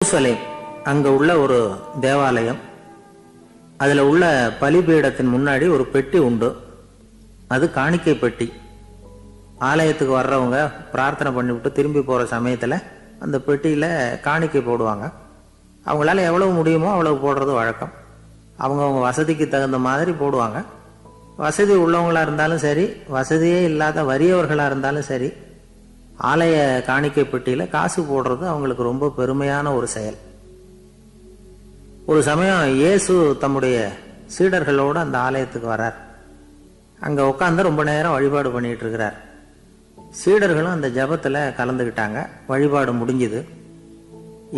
எருசலேம் அங்க உள்ள ஒரு தேவாலயம். அதுல உள்ள பலிபீடத்தின் முன்னாடி ஒரு பெட்டி உண்டு. அது காணிக்கை பெட்டி. ஆலயத்துக்கு வர்றவங்க பிரார்த்தனை பண்ணிவிட்டு திரும்பி போற சமயத்துல அந்த பெட்டியில காணிக்கை போடுவாங்க. அவங்களால எவ்வளவு முடியுமோ அவ்வளவு போடுறது வழக்கம். அவங்கவுங்க வசதிக்கு தகுந்த மாதிரி போடுவாங்க. வசதி உள்ளவங்களா இருந்தாலும் சரி, வசதியே இல்லாத வறியவர்களா இருந்தாலும் சரி, ஆலய காணிக்கை பெட்டியில காசு போடுறது அவங்களுக்கு ரொம்ப பெருமையான ஒரு செயல். ஒரு சமயம் இயேசு தம்முடைய சீடர்களோடு அந்த ஆலயத்துக்கு வர்றார். அங்க உட்காந்து ரொம்ப நேரம் வழிபாடு பண்ணிட்டு இருக்கிறார். சீடர்களும் அந்த ஜபத்துல கலந்துக்கிட்டாங்க. வழிபாடு முடிஞ்சுது.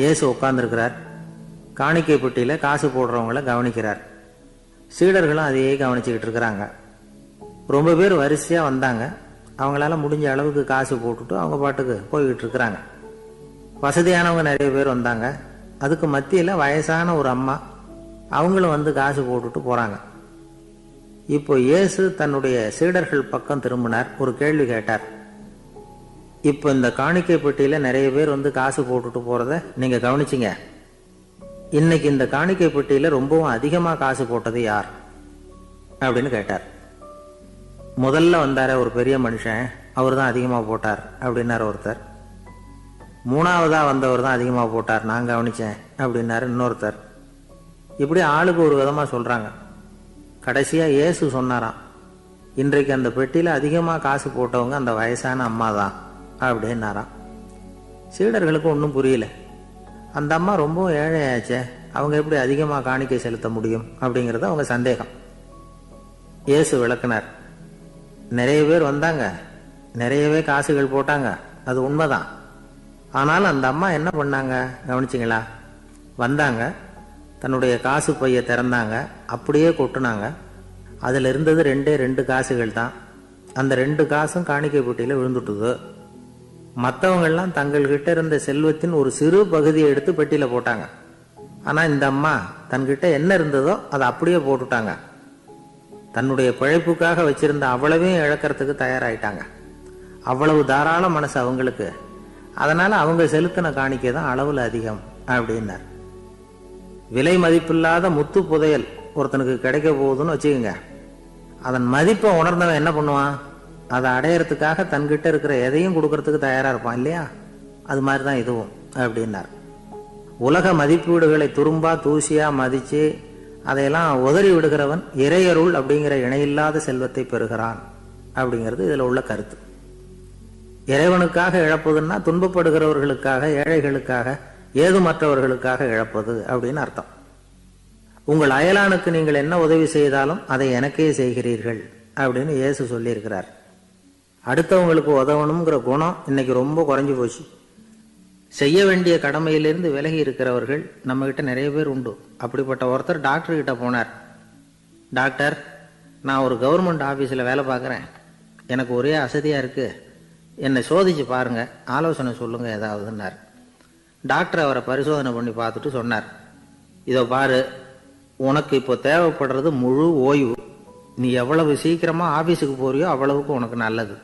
இயேசு உட்கார்ந்துருக்கிறார். காணிக்கை பெட்டியில காசு போடுறவங்கள கவனிக்கிறார். சீடர்களும் அதையே கவனிச்சுக்கிட்டு இருக்கிறாங்க. ரொம்ப பேர் வரிசையா வந்தாங்க. அவங்களால முடிஞ்ச அளவுக்கு காசு போட்டுட்டு அவங்க பாட்டுக்கு போய்கிட்டு இருக்கிறாங்க. வசதியானவங்க நிறைய பேர் வந்தாங்க. அதுக்கு மத்தியில வயசான ஒரு அம்மா, அவங்களும் வந்து காசு போட்டுட்டு போறாங்க. இப்போ இயேசு தன்னுடைய சீடர்கள் பக்கம் திரும்பினார். ஒரு கேள்வி கேட்டார். இப்போ இந்த காணிக்கை பெட்டியில நிறைய பேர் வந்து காசு போட்டுட்டு போறத நீங்க கவனிச்சிங்க. இன்னைக்கு இந்த காணிக்கை பெட்டியில ரொம்பவும் அதிகமா காசு போட்டது யார் அப்படின்னு கேட்டார். முதல்ல வந்தார ஒரு பெரிய மனுஷன், அவர் தான் அதிகமா போட்டார் அப்படின்னாரு ஒருத்தர். மூணாவதா வந்தவர் தான் அதிகமா போட்டார், நான் கவனிச்சேன் அப்படின்னாரு இன்னொருத்தர். இப்படி ஆளுக்கு ஒரு விதமா சொல்றாங்க. கடைசியா இயேசு சொன்னாராம், இன்றைக்கு அந்த பெட்டியில அதிகமா காசு போட்டவங்க அந்த வயசான அம்மா தான் அப்படின்னாராம். சீடர்களுக்கு ஒன்றும் புரியல. அந்த அம்மா ரொம்ப ஏழையாச்சே, அவங்க எப்படி அதிகமா காணிக்கை செலுத்த முடியும் அப்படிங்கிறது அவங்க சந்தேகம். இயேசு விளக்குனார். நிறைய பேர் வந்தாங்க, நிறையவே காசுகள் போட்டாங்க, அது உண்மைதான். ஆனாலும் அந்த அம்மா என்ன பண்ணாங்க கவனிச்சிங்களா? வந்தாங்க, தன்னுடைய காசு பைய திறந்தாங்க, அப்படியே கொட்டுனாங்க. அதுல இருந்தது ரெண்டு காசுகள் தான். அந்த 2 காசும் காணிக்கை பெட்டியில விழுந்துட்டுது. மற்றவங்கெல்லாம் தங்கள்கிட்ட இருந்த செல்வத்தின் ஒரு சிறு பகுதியை எடுத்து பெட்டியில போட்டாங்க. ஆனா இந்த அம்மா தன்கிட்ட என்ன இருந்ததோ அதை அப்படியே போட்டுட்டாங்க. தன்னுடைய பிழைப்புக்காக வச்சிருந்த அவ்வளவையும் இழக்கிறதுக்கு தயாராயிட்டாங்க. அவ்வளவு தாராள மனசு அவங்களுக்கு. அதனால அவங்க செலுத்தின காணிக்கை தான் அளவுல அதிகம் அப்படின்னார். விலை மதிப்பில்லாத முத்து புதையல் ஒருத்தனுக்கு கிடைக்க போகுதுன்னு வச்சுக்கோங்க. அதன் மதிப்பை உணர்ந்தவன் என்ன பண்ணுவான்? அதை அடையறதுக்காக தன்கிட்ட இருக்கிற எதையும் கொடுக்கறதுக்கு தயாரா இருப்பான் இல்லையா? அது மாதிரிதான் இதுவும் அப்படின்னார். உலக மதிப்பீடுகளை துரும்பா தூசியா மதிச்சு அதையெல்லாம் உதறி விடுகிறவன் இறையருள் அப்படிங்கிற இணையில்லாத செல்வத்தை பெறுகிறான் அப்படிங்கிறது இதுல உள்ள கருத்து. இறைவனுக்காக இழப்பதுன்னா துன்பப்படுகிறவர்களுக்காக, ஏழைகளுக்காக, ஏதுமற்றவர்களுக்காக இழப்பது அப்படின்னு அர்த்தம். உங்கள் அயலானுக்கு நீங்கள் என்ன உதவி செய்தாலும் அதை எனக்கே செய்கிறீர்கள் அப்படின்னு இயேசு சொல்லியிருக்கிறார். அடுத்தவங்களுக்கு உதவணுங்கிற குணம் இன்னைக்கு ரொம்ப குறைஞ்சு போச்சு. செய்ய வேண்டிய கடமையிலிருந்து விலகி இருக்கிறவர்கள் நம்ம கிட்ட நிறைய பேர் உண்டு. அப்படிப்பட்ட ஒருத்தர் டாக்டர் கிட்ட போனார். டாக்டர், நான் ஒரு கவர்மெண்ட் ஆபீஸ்ல வேலை பார்க்குறேன், எனக்கு ஒரே அசதியா இருக்கு, என்னை சோதிச்சு பாருங்க, ஆலோசனை சொல்லுங்க ஏதாவதுன்னார். டாக்டர் அவரை பரிசோதனை பண்ணி பார்த்துட்டு சொன்னார், இதோ பாரு, உனக்கு இப்போ தேவைப்படுறது முழு ஓய்வு. நீ எவ்வளவு சீக்கிரமா ஆபீஸுக்கு போறியோ அவ்வளவுக்கு உனக்கு நல்லது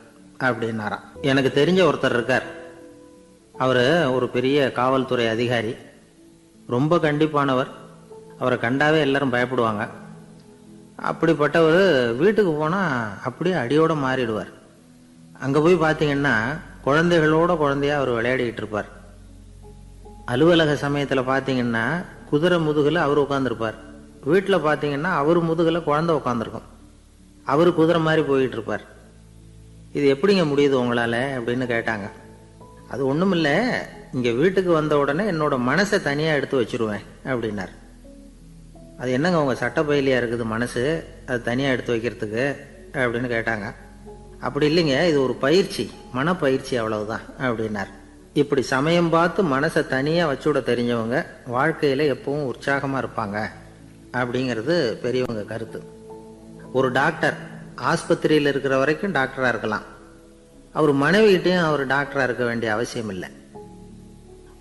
அப்படின்னாராம். எனக்கு தெரிஞ்ச ஒருத்தர் இருக்கார். அவரு ஒரு பெரிய காவல்துறை அதிகாரி, ரொம்ப கண்டிப்பானவர். அவரை கண்டாவே எல்லாரும் பயப்படுவாங்க. அப்படிப்பட்டவர் வீட்டுக்கு போனா அப்படியே அடியோட மாறிடுவார். அங்க போய் பாத்தீங்கன்னா குழந்தைகளோட குழந்தையா அவர் விளையாடிட்டு இருப்பார். அலுவலக சமயத்துல பாத்தீங்கன்னா குதிரை முதுகுல அவர் உட்கார்ந்துருப்பார். வீட்டுல பாத்தீங்கன்னா அவரு முதுகுல குழந்தை உட்காந்துருக்கும். அவரு குதிரை மாதிரி போயிட்டு இருப்பார். இது எப்படிங்க முடியுது உங்களால அப்படின்னு கேட்டாங்க. அது ஒண்ணுமில்ல, இங்க வீட்டுக்கு வந்த உடனே என்னோட மனசை தனியா எடுத்து வச்சிருவேன் அப்படின்னார். அது என்னங்க உங்க சட்டப்பயிலியா இருக்குது மனசு, அது தனியா எடுத்து வைக்கிறதுக்கு அப்படின்னு கேட்டாங்க. அப்படி இல்லைங்க, இது ஒரு பயிற்சி, மனப்பயிற்சி, அவ்வளவுதான் அப்படின்னார். இப்படி சமயம் பார்த்து மனசை தனியா வச்சுவிட தெரிஞ்சவங்க வாழ்க்கையில எப்பவும் உற்சாகமா இருப்பாங்க அப்படிங்கிறது பெரியவங்க கருத்து. ஒரு டாக்டர் ஆஸ்பத்திரியில் இருக்கிற வரைக்கும் டாக்டரா இருக்கலாம். அவர் மனைவிகிட்டையும் அவர் டாக்டரா இருக்க வேண்டிய அவசியம் இல்லை.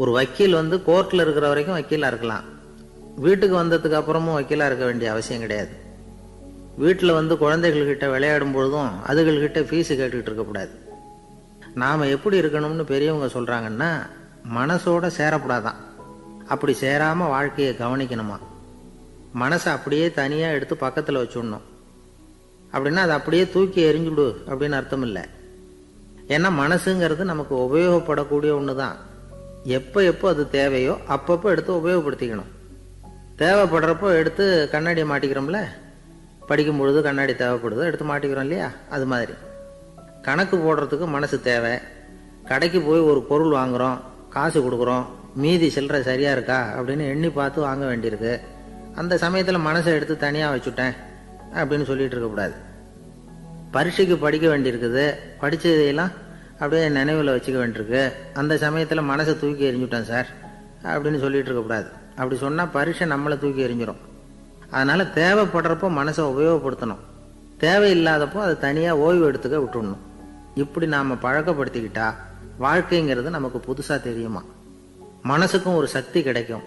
ஒரு வக்கீல் வந்து கோர்ட்ல இருக்கிற வரைக்கும் வக்கீலா இருக்கலாம். வீட்டுக்கு வந்ததுக்கு அப்புறமும் வக்கீலா இருக்க வேண்டிய அவசியம் கிடையாது. வீட்டில் வந்து குழந்தைகள்கிட்ட விளையாடும் பொழுதும் அதுகள்கிட்ட ஃபீஸு கேட்டுக்கிட்டு இருக்கக்கூடாது. நாம் எப்படி இருக்கணும்னு பெரியவங்க சொல்கிறாங்கன்னா, மனசோட சேரக்கூடாதான். அப்படி சேராமல் வாழ்க்கையை கவனிக்கணுமா. மனசை அப்படியே தனியாக எடுத்து பக்கத்தில் வச்சுடணும். அப்படின்னா அதை அப்படியே தூக்கி எறிஞ்சுடு அப்படின்னு அர்த்தம் இல்லை. ஏன்னா மனசுங்கிறது நமக்கு உபயோகப்படக்கூடிய ஒன்று தான். எப்போ எப்போ அது தேவையோ அப்பப்போ எடுத்து உபயோகப்படுத்திக்கணும். தேவைப்படுறப்போ எடுத்து கண்ணாடியை மாட்டிக்கிறோம்ல, படிக்கும் பொழுது கண்ணாடி தேவைப்படுது எடுத்து மாட்டிக்கிறோம் இல்லையா, அது மாதிரி கணக்கு போடுறதுக்கு மனசு தேவை. கடைக்கு போய் ஒரு பொருள் வாங்குகிறோம், காசு கொடுக்குறோம், மீதி சில்லறை சரியாக இருக்கா அப்படின்னு எண்ணி பார்த்து வாங்க வேண்டியிருக்கு. அந்த சமயத்தில் மனசை எடுத்து தனியாக வச்சுட்டேன் அப்படின்னு சொல்லிகிட்டு இருக்கக்கூடாது. பரீட்சைக்கு படிக்க வேண்டியிருக்குது, படித்ததையெல்லாம் அப்படியே நினைவில் வச்சுக்க வேண்டியிருக்கு. அந்த சமயத்தில் மனசை தூக்கி எறிஞ்சுட்டேன் சார் அப்படின்னு சொல்லிகிட்டு இருக்கக்கூடாது. அப்படி சொன்னால் பரீட்சை நம்மளை தூக்கி எறிஞ்சிடும். அதனால் தேவைப்படுறப்போ மனசை உபயோகப்படுத்தணும், தேவையில்லாதப்போ அதை தனியாக ஓய்வு எடுத்துக்க விட்டுடணும். இப்படி நாம் பழக்கப்படுத்திக்கிட்டா வாழ்க்கைங்கிறது நமக்கு புதுசாக தெரியுமா. மனசுக்கும் ஒரு சக்தி கிடைக்கும்.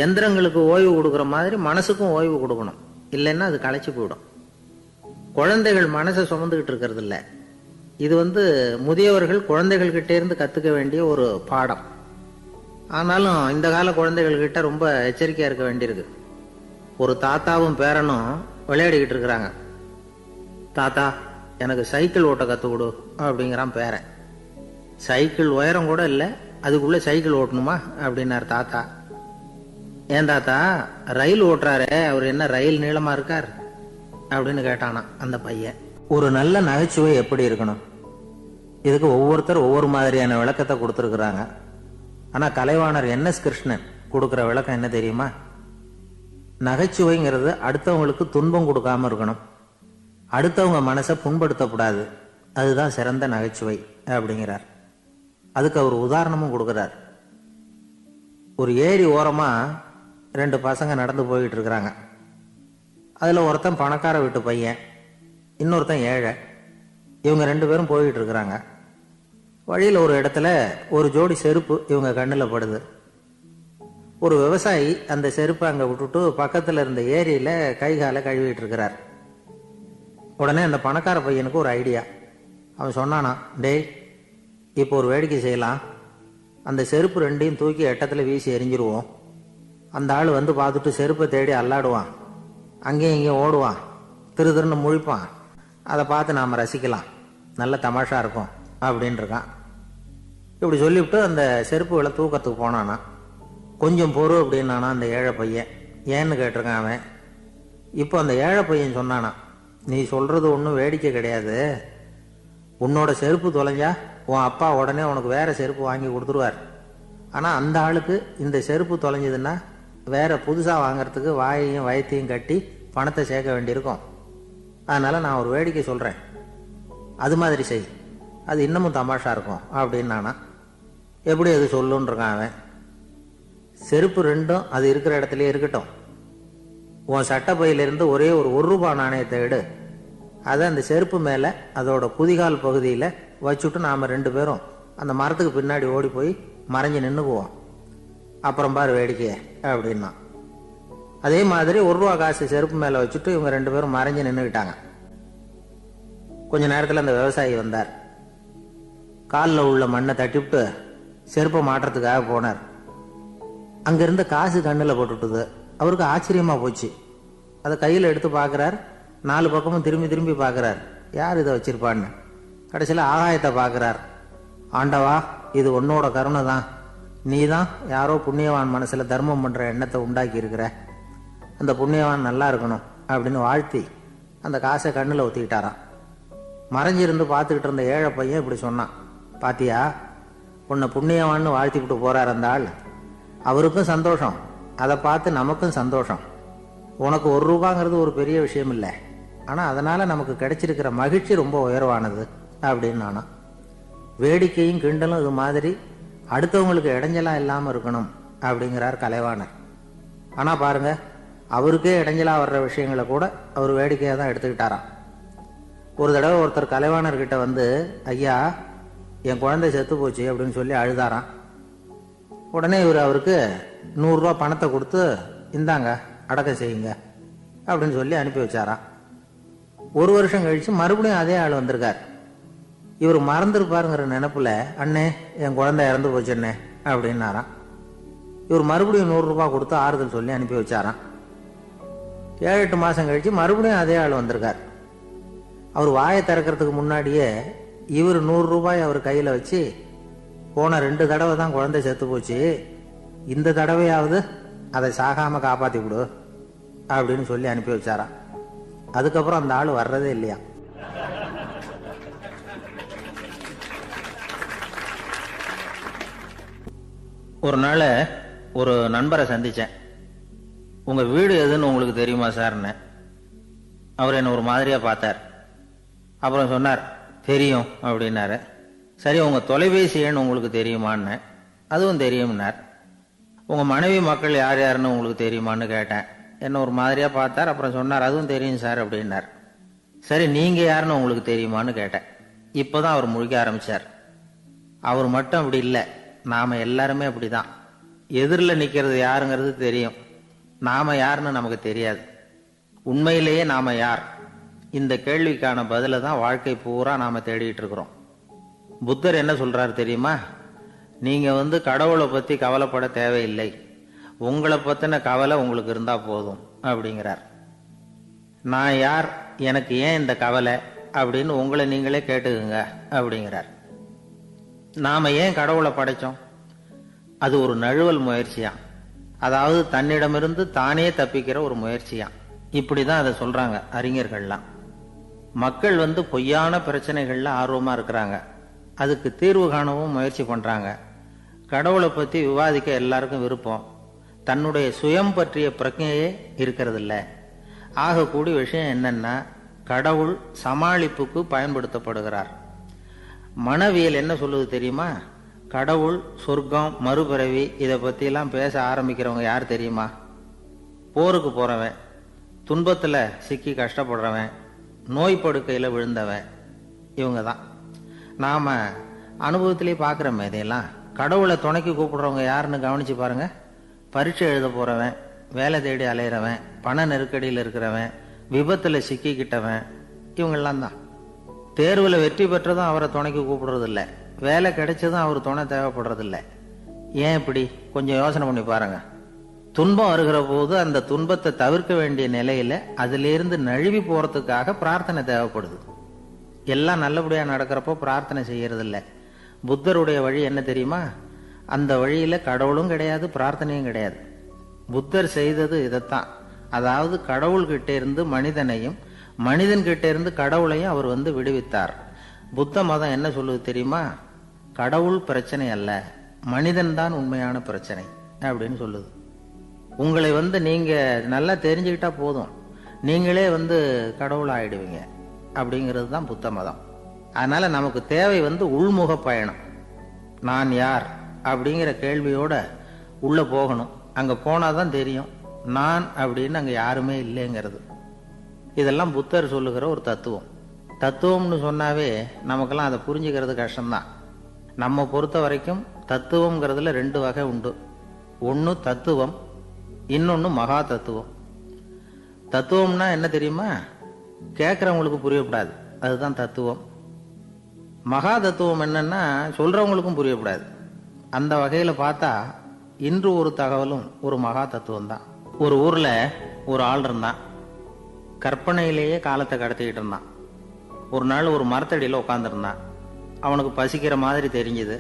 எந்திரங்களுக்கு ஓய்வு கொடுக்குற மாதிரி மனசுக்கும் ஓய்வு கொடுக்கணும், இல்லைன்னா அது களைச்சி போயிடும். குழந்தைகள் மனசை சுமந்துக்கிட்டு இருக்கிறது இல்லை. இது முதியவர்கள் குழந்தைகள்கிட்ட இருந்து கற்றுக்க வேண்டிய ஒரு பாடம். ஆனாலும் இந்த கால குழந்தைகள்கிட்ட ரொம்ப எச்சரிக்கையாக இருக்க வேண்டியிருக்கு. ஒரு தாத்தாவும் பேரனும் விளையாடிக்கிட்டு இருக்கிறாங்க. தாத்தா எனக்கு சைக்கிள் ஓட்ட கற்றுக் கொடு அப்படிங்கிறான் பேரன். சைக்கிள் உயரம் கூட இல்லை, அதுக்குள்ளே சைக்கிள் ஓட்டணுமா அப்படின்னார் தாத்தா. ஏன் தாத்தா, ரயில் ஓட்டுறாரே அவர் என்ன ரயில் நீளமாக இருக்கார் அப்படின்னு கேட்டானா அந்த பையன். ஒரு நல்ல நகைச்சுவை எப்படி இருக்கணும், இதுக்கு ஒவ்வொருத்தர் ஒவ்வொரு மாதிரியான விளக்கத்தை கொடுத்துருக்குறாங்க. ஆனால் கலைவாணர் NS கிருஷ்ணன் கொடுக்குற விளக்கம் என்ன தெரியுமா? நகைச்சுவைங்கிறது அடுத்தவங்களுக்கு துன்பம் கொடுக்காம இருக்கணும், அடுத்தவங்க மனசை புண்படுத்தக்கூடாது, அதுதான் சிறந்த நகைச்சுவை அப்படிங்கிறார். அதுக்கு அவர் உதாரணமும் கொடுக்குறார். ஒரு ஏரி ஓரமாக 2 பசங்க நடந்து போய்கிட்டு இருக்கிறாங்க. அதில் ஒருத்தன் பணக்கார வீட்டு பையன், இன்னொருத்தன் ஏழை. இவங்க 2 பேரும் போய்கிட்டு இருக்கிறாங்க. வழியில் ஒரு இடத்துல ஒரு ஜோடி செருப்பு இவங்க கண்ணில் படுது. ஒரு விவசாயி அந்த செருப்பை அங்கே விட்டுட்டு பக்கத்தில் இருந்த ஏரியில் கை காலை கழுவிட்டு இருக்கிறார். உடனே அந்த பணக்கார பையனுக்கு ஒரு ஐடியா. அவன் சொன்னானா, டேய் இப்போ ஒரு வேடிக்கை செய்யலாம், அந்த செருப்பு 2ஐயும் தூக்கி எட்டத்தில் வீசி எரிஞ்சிருவோம். அந்த ஆள் பார்த்துட்டு செருப்பை தேடி அல்லாடுவான், அங்கேயும் இங்கேயும் ஓடுவான், திரு திருன்னு முழிப்பான். அதை பார்த்து நாம் ரசிக்கலாம், நல்ல தமாஷா இருக்கும் அப்படின்னு இருக்கான். இப்படி சொல்லிவிட்டு அந்த செருப்புகளை தூக்கத்துக்கு போனானா. கொஞ்சம் பொறு அப்படின்னானா அந்த ஏழை பையன். ஏன்னு கேட்டிருக்கான் அவன். இப்போ அந்த ஏழை பையன் சொன்னானா, நீ சொல்றது ஒன்றும் வேடிக்கை கிடையாது, உன்னோட செருப்பு தொலைஞ்சா உன் அப்பா உடனே உனக்கு வேற செருப்பு வாங்கி கொடுத்துருவார். ஆனால் அந்த ஆளுக்கு இந்த செருப்பு தொலைஞ்சதுன்னா வேற புதுசாக வாங்கிறதுக்கு வாயையும் வயத்தையும் கட்டி பணத்தை சேர்க்க வேண்டியிருக்கும். அதனால் நான் ஒரு வேடிக்கை சொல்கிறேன், அது மாதிரி செய், அது இன்னமும் தமாஷா இருக்கும் அப்படின்னு நானா. எப்படி அது சொல்லுன்னு இருக்கான் அவன். செருப்பு 2ம் அது இருக்கிற இடத்துலயே இருக்கட்டும், உன் சட்டை பையிலிருந்து ஒரே ஒரு ரூபாய் நாணயத்தை எடு, அதை அந்த செருப்பு மேலே அதோட குதிகால் பகுதியில் வச்சுட்டு நாம் 2 பேரும் அந்த மரத்துக்கு பின்னாடி ஓடி போய் மறைஞ்சு நின்றுக்குவோம், அப்புறம் பாரு வேடிக்கைய அப்படின்னா. அதே மாதிரி ரூபா காசு செருப்பு மேலே வச்சுட்டு இவங்க 2 பேரும் மறைஞ்சு நின்றுக்கிட்டாங்க. கொஞ்ச நேரத்தில் அந்த விவசாயி வந்தார். காலில் உள்ள மண்ணை தட்டிவிட்டு செருப்பை மாட்டுறதுக்காக போனார். அங்கிருந்த காசு கண்ணில் போட்டுட்டுது. அவருக்கு ஆச்சரியமா போச்சு. அதை கையில் எடுத்து பார்க்குறார். 4 பக்கமும் திரும்பி திரும்பி பார்க்குறார், யார் இதை வச்சிருப்பான்னு. கடைசியில் ஆகாயத்தை பார்க்குறார். ஆண்டவா, இது உன்னோட கருணை தான், நீ தான் யாரோ புண்ணியவான் மனசில் தர்மம் பண்ணுற எண்ணத்தை உண்டாக்கி இருக்கிற, அந்த புண்ணியவான் நல்லா இருக்கணும் அப்படின்னு வாழ்த்தி அந்த காசை கண்ணில் ஊற்றிக்கிட்டாராம். மறைஞ்சிருந்து பார்த்துக்கிட்டு இருந்த ஏழை பையன் இப்படி சொன்னான், பாத்தியா, உன்னை புண்ணியவான்னு வாழ்த்திக்கிட்டு போறார் அந்த ஆள், அவருக்கும் சந்தோஷம், அதை பார்த்து நமக்கும் சந்தோஷம். உனக்கு ரூபாங்கிறது ஒரு பெரிய விஷயம் இல்லை, ஆனால் அதனால் நமக்கு கிடைச்சிருக்கிற மகிழ்ச்சி ரொம்ப உயர்வானது அப்படின்னு நானா. வேடிக்கையும் கிண்டலும் இது மாதிரி அடுத்தவங்களுக்கு இடைஞ்சலாக இல்லாமல் இருக்கணும் அப்படிங்கிறார் கலைவாணர். ஆனால் பாருங்க, அவருக்கே இடைஞ்சலாக வர்ற விஷயங்களை கூட அவர் வேடிக்கையாக தான் எடுத்துக்கிட்டாராம். ஒரு தடவை ஒருத்தர் கலைவாணர்கிட்ட ஐயா என் குழந்தை செத்து போச்சு அப்படின்னு சொல்லி அழுதாராம். உடனே இவர் அவருக்கு 100 ரூபா பணத்தை கொடுத்து, இந்தாங்க அடக்கம் செய்யுங்க அப்படின்னு சொல்லி அனுப்பி வச்சாராம். 1 வருஷம் கழிச்சு மறுபடியும் அதே ஆள் வந்திருக்கார். இவர் மறந்துருப்பாருங்கிற நினைப்புல, அண்ணே என் குழந்தை இறந்து போச்சுண்ணே அப்படின்னாராம். இவர் மறுபடியும் 100 ரூபாய் கொடுத்து ஆறுதல் சொல்லி அனுப்பி வச்சாராம். 7-8 மாதம் கழித்து மறுபடியும் அதே ஆள் வந்திருக்கார். அவர் வாயை திறக்கிறதுக்கு முன்னாடியே இவர் 100 ரூபாய் அவர் கையில் வச்சு, போன 2 தடவை தான் குழந்தை செத்து போச்சு, இந்த தடவையாவது அதை சாகாமல் காப்பாற்றி கொடு அப்படின்னு சொல்லி அனுப்பி வச்சாராம். அதுக்கப்புறம் அந்த ஆள் வர்றதே இல்லையா. ஒரு நாள் ஒரு நண்பரை சந்தித்தேன். உங்கள் வீடு எதுன்னு உங்களுக்கு தெரியுமா சார்ன்னு. அவர் என்னை ஒரு மாதிரியாக பார்த்தார். அப்புறம் சொன்னார், தெரியும் அப்படின்னாரு. சரி, உங்கள் தொலைபேசி எண் உங்களுக்கு தெரியுமான்னு. அதுவும் தெரியும்னார். உங்கள் மனைவி மக்கள் யார் யாருன்னு உங்களுக்கு தெரியுமான்னு கேட்டேன். என்ன ஒரு மாதிரியாக பார்த்தார். அப்புறம் சொன்னார், அதுவும் தெரியும் சார் அப்படின்னார். சரி, நீங்கள் யாருன்னு உங்களுக்கு தெரியுமான்னு கேட்டேன். இப்போ தான் அவர் முழிக்க ஆரம்பித்தார். அவர் மட்டும் அப்படி இல்லை, நாம் எல்லாருமே அப்படி தான். எதிரில் நிற்கிறது யாருங்கிறது தெரியும், நாம் யாருன்னு நமக்கு தெரியாது. உண்மையிலேயே நாம் யார்? இந்த கேள்விக்கான பதிலை தான் வாழ்க்கை பூரா நாம் தேடிட்டு இருக்கிறோம். புத்தர் என்ன சொல்கிறார் தெரியுமா? நீங்கள் கடவுளை பற்றி கவலைப்பட தேவையில்லை, உங்களை பற்றின கவலை உங்களுக்கு இருந்தால் போதும் அப்படிங்கிறார். நான் யார், எனக்கு ஏன் இந்த கவலை அப்படின்னு உங்களை நீங்களே கேட்டுக்குங்க அப்படிங்கிறார். நாம் ஏன் கடவுளை படைச்சோம்? அது ஒரு நழுவல் முயற்சியாம். அதாவது தன்னிடமிருந்து தானே தப்பிக்கிற ஒரு முயற்சியாம். இப்படி தான் அதை சொல்கிறாங்க அறிஞர்கள்லாம். மக்கள் பொய்யான பிரச்சனைகளில் ஆர்வமாக இருக்கிறாங்க, அதுக்கு தீர்வு காணவும் முயற்சி பண்ணுறாங்க. கடவுளை பற்றி விவாதிக்க எல்லாருக்கும் விருப்பம், தன்னுடைய சுயம் பற்றிய பிரஜையே இருக்கிறதில்ல. ஆகக்கூடிய விஷயம் என்னன்னா, கடவுள் சமாளிப்புக்கு பயன்படுத்தப்படுகிறார். மனவியல் என்ன சொல்லுது தெரியுமா? கடவுள், சொர்க்கம், மறுபிறவி இதை பற்றிலாம் பேச ஆரம்பிக்கிறவங்க யார் தெரியுமா? போருக்கு போகிறவன், துன்பத்தில் சிக்கி கஷ்டப்படுறவன், நோய் படுக்கையில் விழுந்தவன், இவங்க தான். நாம் அனுபவத்திலே பார்க்குறோமே இதையெல்லாம். கடவுளை துணைக்கு கூப்பிடுறவங்க யாருன்னு கவனித்து பாருங்க. பரீட்சை எழுத போகிறவன், வேலை தேடி அலையிறவன், பண நெருக்கடியில் இருக்கிறவன், விபத்தில் சிக்கிக்கிட்டவன், இவங்கெல்லாம் தான். தேர்வில் வெற்றி பெற்றதும் அவரை துணைக்கு கூப்பிடுறதில்ல, வேலை கிடைச்சதும் அவர் துணை தேவைப்படுறதில்ல. ஏன் இப்படி? கொஞ்சம் யோசனை பண்ணி பாருங்க. துன்பம் வருகிற போது அந்த துன்பத்தை தவிர்க்க வேண்டிய நிலையில் அதிலிருந்து நழுவி போகிறதுக்காக பிரார்த்தனை தேவைப்படுது. எல்லாம் நல்லபடியாக நடக்கிறப்போ பிரார்த்தனை செய்யறதில்ல. புத்தருடைய வழி என்ன தெரியுமா? அந்த வழியில் கடவுளும் கிடையாது, பிரார்த்தனையும் கிடையாது. புத்தர் செய்தது இதைத்தான். அதாவது கடவுள்கிட்ட இருந்து மனிதனையும், மனிதன்கிட்ட இருந்து கடவுளையும் அவர் விடுவித்தார். புத்த மதம் என்ன சொல்லுது தெரியுமா? கடவுள் பிரச்சனை அல்ல, மனிதன் தான் உண்மையான பிரச்சனை அப்படின்னு சொல்லுது. உங்களை நீங்க நல்லா தெரிஞ்சுக்கிட்டா போதும், நீங்களே கடவுள் ஆயிடுவீங்க அப்படிங்கிறது தான் புத்த மதம். அதனால நமக்கு தேவை உள்முக பயணம். நான் யார் அப்படிங்கிற கேள்வியோட உள்ள போகணும். அங்க போனாதான் தெரியும் நான் அப்படின்னு அங்க யாருமே இல்லைங்கிறது. இதெல்லாம் புத்தர் சொல்லுகிற ஒரு தத்துவம். தத்துவம்னு சொன்னாவே நமக்கெல்லாம் அதை புரிஞ்சுக்கிறது கஷ்டம்தான். நம்ம பொறுத்த வரைக்கும் தத்துவம்ங்கிறதுல 2 வகை உண்டு. ஒன்று தத்துவம், இன்னொன்று மகா தத்துவம். தத்துவம்னா என்ன தெரியுமா? கேட்குறவங்களுக்கு புரியப்படாது, அதுதான் தத்துவம். மகா தத்துவம் என்னன்னா சொல்றவங்களுக்கும் புரியப்படாது. அந்த வகையில் பார்த்தா இன்று ஒரு தகவலும் ஒரு மகா தத்துவம் தான். ஒரு ஊர்ல ஒரு ஆள் இருந்தான். கற்பனையிலேயே காலத்தை கடத்திக்கிட்டு இருந்தான். ஒரு நாள் ஒரு மரத்தடியில் உட்காந்துருந்தான். அவனுக்கு பசிக்கிற மாதிரி தெரிஞ்சுது.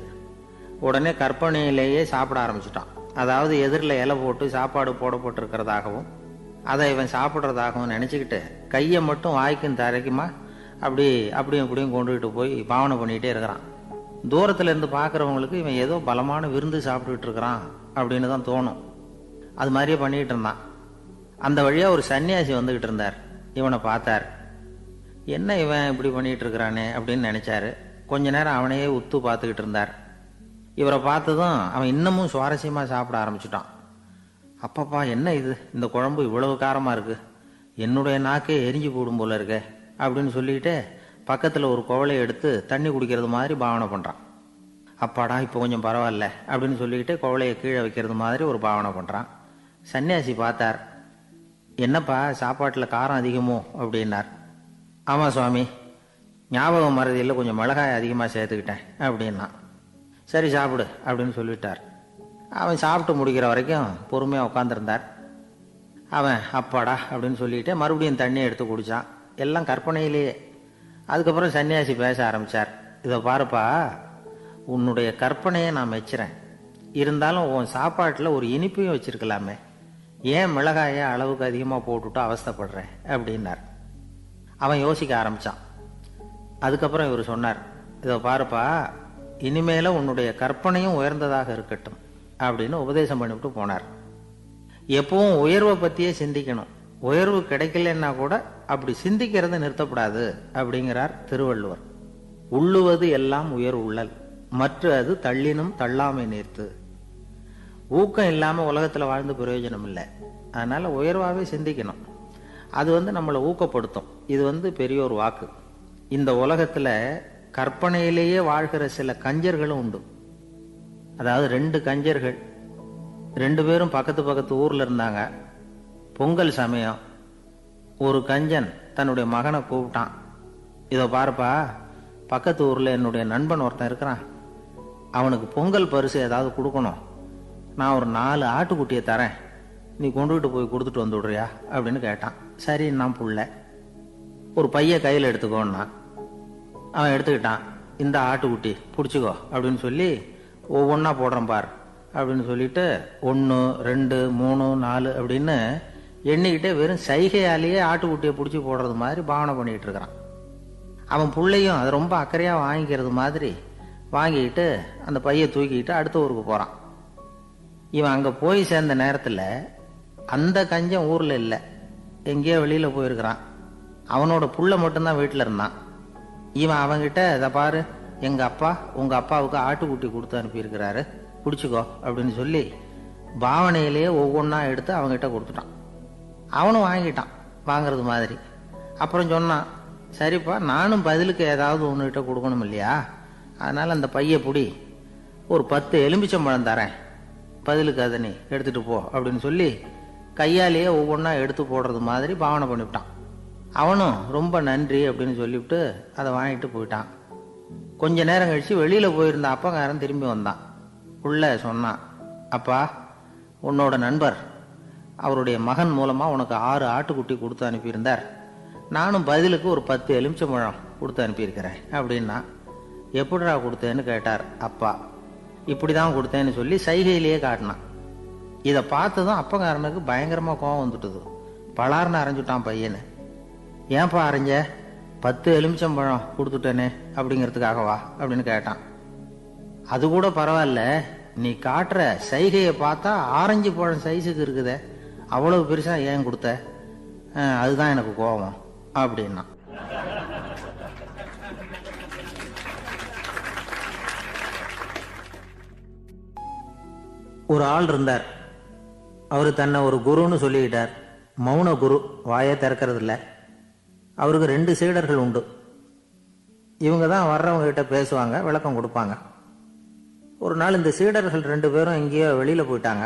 உடனே கற்பனையிலேயே சாப்பிட ஆரம்பிச்சிட்டான். அதாவது எதிரில் இலை போட்டு சாப்பாடு போடப்பட்டிருக்கிறதாகவும் அதை இவன் சாப்பிட்றதாகவும் நினச்சிக்கிட்டு கையை மட்டும் வாய்க்கும் தரைக்குமா அப்படியும் இப்படியும் கொண்டுகிட்டு போய் பாவனை பண்ணிக்கிட்டே இருக்கிறான். தூரத்தில் இருந்து பார்க்குறவங்களுக்கு இவன் ஏதோ பலமான விருந்து சாப்பிட்டுக்கிட்டு இருக்கிறான் அப்படின்னு தான் தோணும். அது மாதிரியே பண்ணிக்கிட்டு இருந்தான். அந்த வழியாக ஒரு சன்னியாசி வந்துக்கிட்டு இருந்தார். இவனை பார்த்தார். என்ன இவன் இப்படி பண்ணிகிட்டு இருக்கிறானே அப்படின்னு நினச்சாரு. கொஞ்ச நேரம் அவனையே உத்து பார்த்துக்கிட்டு இருந்தார். இவரை பார்த்ததும் அவன் இன்னமும் சுவாரஸ்யமாக சாப்பிட ஆரம்பிச்சுட்டான். அப்பப்பா, என்ன இது, இந்த குழம்பு இவ்வளவு காரமாக இருக்கு, என்னுடைய நாக்கே எரிஞ்சு போடும் போல இருக்க அப்படின்னு சொல்லிக்கிட்டு பக்கத்தில் ஒரு குவளையை எடுத்து தண்ணி குடிக்கிறது மாதிரி பாவனை பண்ணுறான். அப்பாடா, இப்போ கொஞ்சம் பரவாயில்ல அப்படின்னு சொல்லிக்கிட்டு குவளையை கீழே வைக்கிறது மாதிரி ஒரு பாவனை பண்ணுறான். சன்னியாசி பார்த்தார். என்னப்பா, சாப்பாட்டில் காரம் அதிகமோ அப்படின்னார். ஆமாம் சுவாமி, ஞாபகம் மறதியில் கொஞ்சம் மிளகாய் அதிகமாக சேர்த்துக்கிட்டேன் அப்படின்னா. சரி சாப்பிடு அப்படின்னு சொல்லிட்டார். அவன் சாப்பிட்டு முடிக்கிற வரைக்கும் பொறுமையாக உட்காந்துருந்தார். அவன் அப்பாடா அப்படின்னு சொல்லிட்டு மறுபடியும் தண்ணியை எடுத்து குடித்தான். எல்லாம் கற்பனையிலேயே. அதுக்கப்புறம் சன்னியாசி பேச ஆரம்பித்தார். இதை பாருப்பா, உன்னுடைய கற்பனையை நான் மெச்சுறேன். இருந்தாலும் உன் சாப்பாட்டில் ஒரு இனிப்பையும் வச்சிருக்கலாமே, ஏன் மிளகாயை அளவுக்கு அதிகமாக போட்டுவிட்டு அவஸ்தைப்படுறேன் அப்படின்னார். அவன் யோசிக்க ஆரம்பித்தான். அதுக்கப்புறம் இவர் சொன்னார், இதை பாருப்பா, இனிமேல உன்னுடைய கற்பனையும் உயர்ந்ததாக இருக்கட்டும் அப்படின்னு உபதேசம் பண்ணிவிட்டு போனார். எப்பவும் உயர்வை பற்றியே சிந்திக்கணும். உயர்வு கிடைக்கலன்னா கூட அப்படி சிந்திக்கிறத நிறுத்தப்படாது அப்படிங்கிறார் திருவள்ளுவர். உள்ளுவது எல்லாம் உயர் உள்ளல், மற்ற அது தள்ளினும் தள்ளாமை நேர்த்து. ஊக்கம் இல்லாமல் உலகத்தில் வாழ்ந்து பிரயோஜனம் இல்லை. அதனால உயர்வாகவே சிந்திக்கணும். அது நம்மளை ஊக்கப்படுத்தும். இது பெரிய ஒரு வாக்கு. இந்த உலகத்தில் கற்பனையிலேயே வாழ்கிற சில கஞ்சர்களும் உண்டு. அதாவது 2 கஞ்சர்கள், 2 பேரும் பக்கத்து பக்கத்து ஊரில் இருந்தாங்க. பொங்கல் சமயம் ஒரு கஞ்சன் தன்னுடைய மகனை கூப்பிட்டான். இதை பாருப்பா, பக்கத்து ஊரில் என்னுடைய நண்பன் ஒருத்தன் இருக்கிறான். அவனுக்கு பொங்கல் பரிசு ஏதாவது கொடுக்கணும். நான் ஒரு 4 ஆட்டுக்குட்டியை தரேன், நீ கொண்டுகிட்டு போய் கொடுத்துட்டு வந்துவிடுறியா அப்படின்னு கேட்டான். சரி, நான் புள்ள ஒரு பைய கையில் எடுத்துக்கோன்னா அவன் எடுத்துக்கிட்டான். இந்த ஆட்டுக்குட்டி பிடிச்சிக்கோ அப்படின்னு சொல்லி ஒவ்வொன்றா போடுறேன் பார் அப்படின்னு சொல்லிட்டு 1 2 3 4 அப்படின்னு எண்ணிக்கிட்டே வெறும் சைகையாலேயே ஆட்டுக்குட்டியை பிடிச்சி போடுறது மாதிரி பாவனை பண்ணிக்கிட்டு இருக்கிறான். அவன் பிள்ளையும் அதை ரொம்ப அக்கறையாக வாங்கிக்கிறது மாதிரி வாங்கிக்கிட்டு அந்த பையை தூக்கிக்கிட்டு அடுத்த ஊருக்கு போகிறான். இவன் அங்கே போய் சேர்ந்த நேரத்தில் அந்த கஞ்சன் ஊரில் இல்லை, எங்கேயோ வெளியில் போயிருக்கிறான். அவனோட புள்ள மட்டும்தான் வீட்டில் இருந்தான். இவன் அவங்கிட்ட, இதை பாரு, எங்கள் அப்பா உங்கள் அப்பாவுக்கு ஆட்டுக்குட்டி கொடுத்து அனுப்பியிருக்கிறாரு, பிடிச்சிக்கோ அப்படின்னு சொல்லி பாவனையிலேயே ஒவ்வொன்றா எடுத்து அவங்ககிட்ட கொடுத்துட்டான். அவனும் வாங்கிட்டான் வாங்கிறது மாதிரி. அப்புறம் சொன்னான், சரிப்பா, நானும் பதிலுக்கு ஏதாவது ஒன்றுகிட்ட கொடுக்கணும் இல்லையா, அதனால் அந்த பையை பிடி, ஒரு 10 எலுமிச்சம்பழம் தரேன், பதிலுக்கு அதை நீ எடுத்துகிட்டு போ அப்படின்னு சொல்லி கையாலேயே ஒவ்வொன்றா எடுத்து போடுறது மாதிரி பாவனை பண்ணிவிட்டான். அவனும் ரொம்ப நன்றி அப்படின்னு சொல்லிவிட்டு அதை வாங்கிட்டு போயிட்டான். கொஞ்ச நேரம் கழித்து வெளியில் போயிருந்த அப்பங்காரன் திரும்பி வந்தான். உள்ள சொன்னான், அப்பா, உன்னோட நண்பர் அவருடைய மகன் மூலமாக உனக்கு 6 ஆட்டுக்குட்டி கொடுத்து அனுப்பியிருந்தார், நானும் பதிலுக்கு ஒரு 10 எலுமிச்சம்பழம் கொடுத்து அனுப்பியிருக்கிறேன் அப்படின்னா. எப்படிடா கொடுத்தேன்னு கேட்டார் அப்பா. இப்படி தான் கொடுத்தேன்னு சொல்லி சைகையிலேயே காட்டினான். இதை பார்த்ததும் அப்பங்காரனுக்கு பயங்கரமாக கோவம் வந்துட்டுது. பலார்னு அரைஞ்சுட்டான் பையனை. ஏன்பா அரைஞ்ச? 10 எலுமிச்சம்பழம் கொடுத்துட்டேனே அப்படிங்கிறதுக்காகவா அப்படின்னு கேட்டான். அது கூட பரவாயில்ல, நீ காட்டுற சைகையை பார்த்தா ஆரஞ்சு பழம் சைஸுக்கு இருக்குதே, அவ்வளவு பெருசா ஏன் கொடுத்த? அதுதான் எனக்கு கோபம் அப்படின்னா. ஒரு ஆள் இருந்தார். அவரு தன்னை ஒரு குருன்னு சொல்லிக்கிட்டார். மௌன குரு, வாயை திறக்கிறது இல்லை. அவருக்கு 2 சீடர்கள் உண்டு. இவங்க தான் வர்றவங்க கிட்ட பேசுவாங்க, விளக்கம் கொடுப்பாங்க. ஒரு நாள் இந்த சீடர்கள் 2 பேரும் எங்கேயோ வெளியில போயிட்டாங்க.